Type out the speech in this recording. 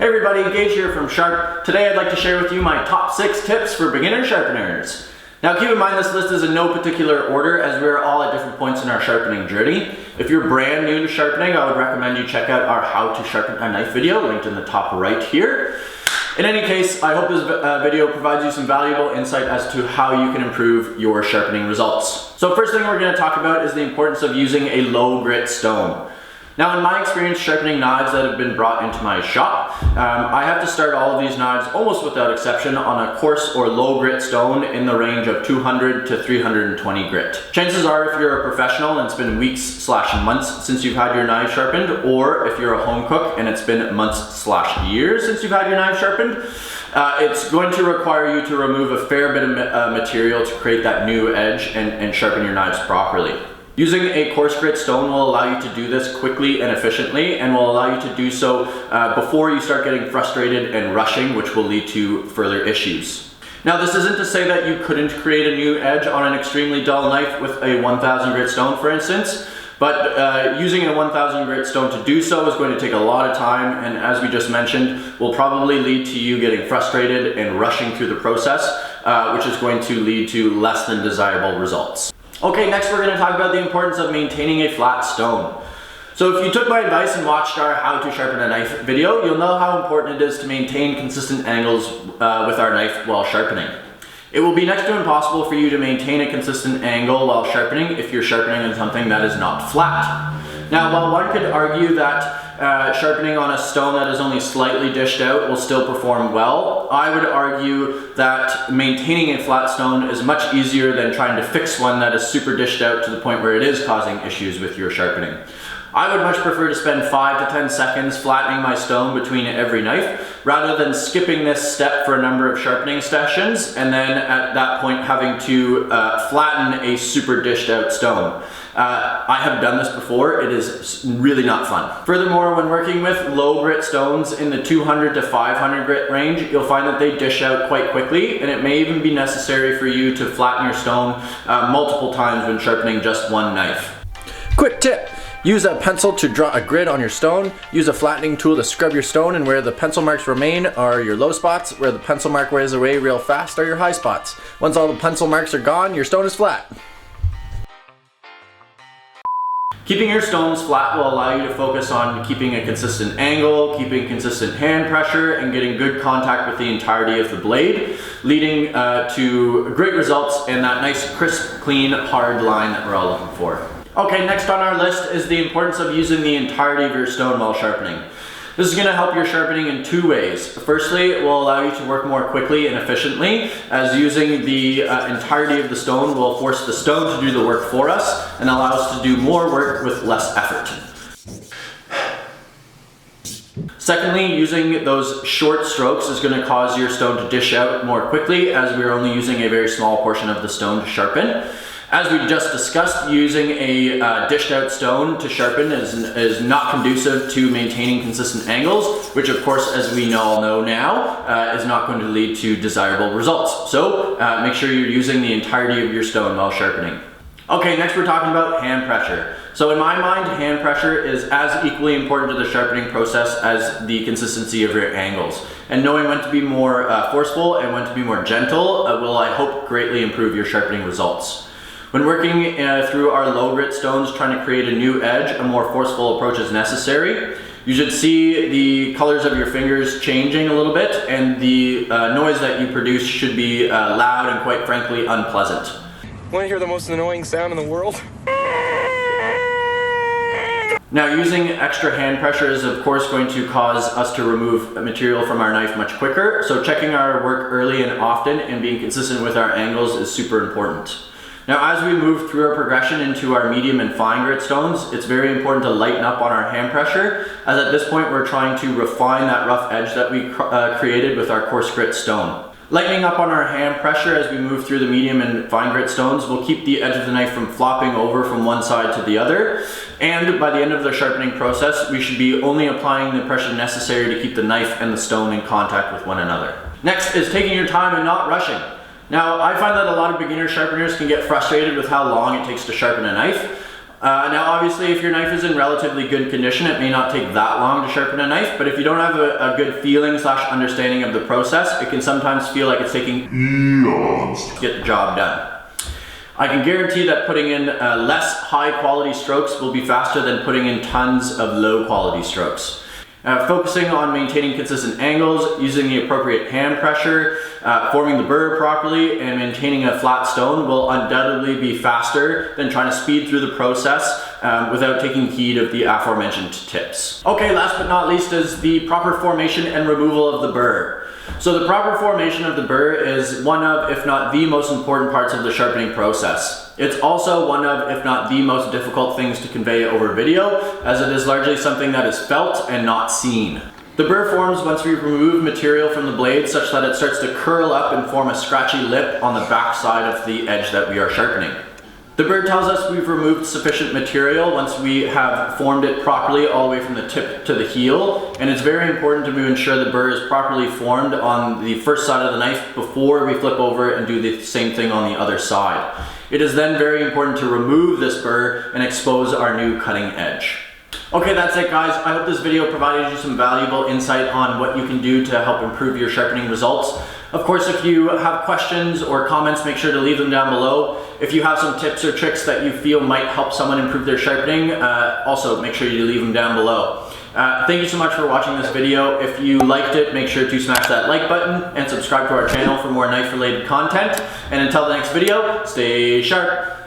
Hey everybody, Gage here from Sharp. Today I'd like to share with you my top 6 tips for beginner sharpeners. Now keep in mind this list is in no particular order as we're all at different points in our sharpening journey. If you're brand new to sharpening, I would recommend you check out our How to Sharpen a Knife video linked in the top right here. In any case, I hope this video provides you some valuable insight as to how you can improve your sharpening results. So first thing we're going to talk about is the importance of using a low grit stone. Now in my experience sharpening knives that have been brought into my shop, I have to start all of these knives almost without exception on a coarse or low grit stone in the range of 200 to 320 grit. Chances are if you're a professional and it's been weeks/months since you've had your knife sharpened, or if you're a home cook and it's been months/years since you've had your knife sharpened, it's going to require you to remove a fair bit of material to create that new edge and sharpen your knives properly. Using a coarse grit stone will allow you to do this quickly and efficiently, and will allow you to do so before you start getting frustrated and rushing, which will lead to further issues. Now this isn't to say that you couldn't create a new edge on an extremely dull knife with a 1000 grit stone, for instance, but using a 1000 grit stone to do so is going to take a lot of time, and as we just mentioned, will probably lead to you getting frustrated and rushing through the process, which is going to lead to less than desirable results. Okay, next we're going to talk about the importance of maintaining a flat stone. So if you took my advice and watched our How to Sharpen a Knife video, you'll know how important it is to maintain consistent angles with our knife while sharpening. It will be next to impossible for you to maintain a consistent angle while sharpening if you're sharpening on something that is not flat. Now, while one could argue that sharpening on a stone that is only slightly dished out will still perform well, I would argue that maintaining a flat stone is much easier than trying to fix one that is super dished out to the point where it is causing issues with your sharpening. I would much prefer to spend 5 to 10 seconds flattening my stone between every knife rather than skipping this step for a number of sharpening sessions and then at that point having to flatten a super dished out stone. I have done this before. It is really not fun. Furthermore, when working with low grit stones in the 200 to 500 grit range, you'll find that they dish out quite quickly, and it may even be necessary for you to flatten your stone multiple times when sharpening just one knife. Quick tip! Use a pencil to draw a grid on your stone. Use a flattening tool to scrub your stone, and where the pencil marks remain are your low spots. Where the pencil mark wears away real fast are your high spots. Once all the pencil marks are gone, your stone is flat. Keeping your stones flat will allow you to focus on keeping a consistent angle, keeping consistent hand pressure, and getting good contact with the entirety of the blade, leading to great results and that nice, crisp, clean, hard line that we're all looking for. Okay, next on our list is the importance of using the entirety of your stone while sharpening. This is going to help your sharpening in 2 ways. Firstly, it will allow you to work more quickly and efficiently, as using the entirety of the stone will force the stone to do the work for us and allow us to do more work with less effort. Secondly, using those short strokes is going to cause your stone to dish out more quickly, as we're only using a very small portion of the stone to sharpen. As we just discussed, using a dished out stone to sharpen is not conducive to maintaining consistent angles, which of course, as we all know now, is not going to lead to desirable results. So make sure you're using the entirety of your stone while sharpening. Okay, next we're talking about hand pressure. So in my mind, hand pressure is as equally important to the sharpening process as the consistency of your angles. And knowing when to be more forceful and when to be more gentle will, I hope, greatly improve your sharpening results. When working through our low grit stones trying to create a new edge, a more forceful approach is necessary. You should see the colors of your fingers changing a little bit, and the noise that you produce should be loud and quite frankly unpleasant. Want to hear the most annoying sound in the world? Now, using extra hand pressure is of course going to cause us to remove material from our knife much quicker, so checking our work early and often and being consistent with our angles is super important. Now, as we move through our progression into our medium and fine grit stones, it's very important to lighten up on our hand pressure, as at this point we're trying to refine that rough edge that we created with our coarse grit stone. Lightening up on our hand pressure as we move through the medium and fine grit stones will keep the edge of the knife from flopping over from one side to the other, and by the end of the sharpening process, we should be only applying the pressure necessary to keep the knife and the stone in contact with one another. Next is taking your time and not rushing. Now, I find that a lot of beginner sharpeners can get frustrated with how long it takes to sharpen a knife. Now obviously if your knife is in relatively good condition, it may not take that long to sharpen a knife, but if you don't have a good feeling / understanding of the process, it can sometimes feel like it's taking eons to get the job done. I can guarantee that putting in less high quality strokes will be faster than putting in tons of low quality strokes. Focusing on maintaining consistent angles, using the appropriate hand pressure, forming the burr properly, and maintaining a flat stone will undoubtedly be faster than trying to speed through the process without taking heed of the aforementioned tips. Okay, last but not least is the proper formation and removal of the burr. So the proper formation of the burr is one of, if not the most important parts of the sharpening process. It's also one of, if not the most difficult things to convey over video, as it is largely something that is felt and not seen. The burr forms once we remove material from the blade such that it starts to curl up and form a scratchy lip on the back side of the edge that we are sharpening. The burr tells us we've removed sufficient material once we have formed it properly all the way from the tip to the heel, and it's very important to ensure the burr is properly formed on the first side of the knife before we flip over and do the same thing on the other side. It is then very important to remove this burr and expose our new cutting edge. Okay, that's it guys. I hope this video provided you some valuable insight on what you can do to help improve your sharpening results. Of course, if you have questions or comments, make sure to leave them down below. If you have some tips or tricks that you feel might help someone improve their sharpening, also make sure you leave them down below. Thank you so much for watching this video. If you liked it, make sure to smash that like button and subscribe to our channel for more knife related content. And until the next video, stay sharp.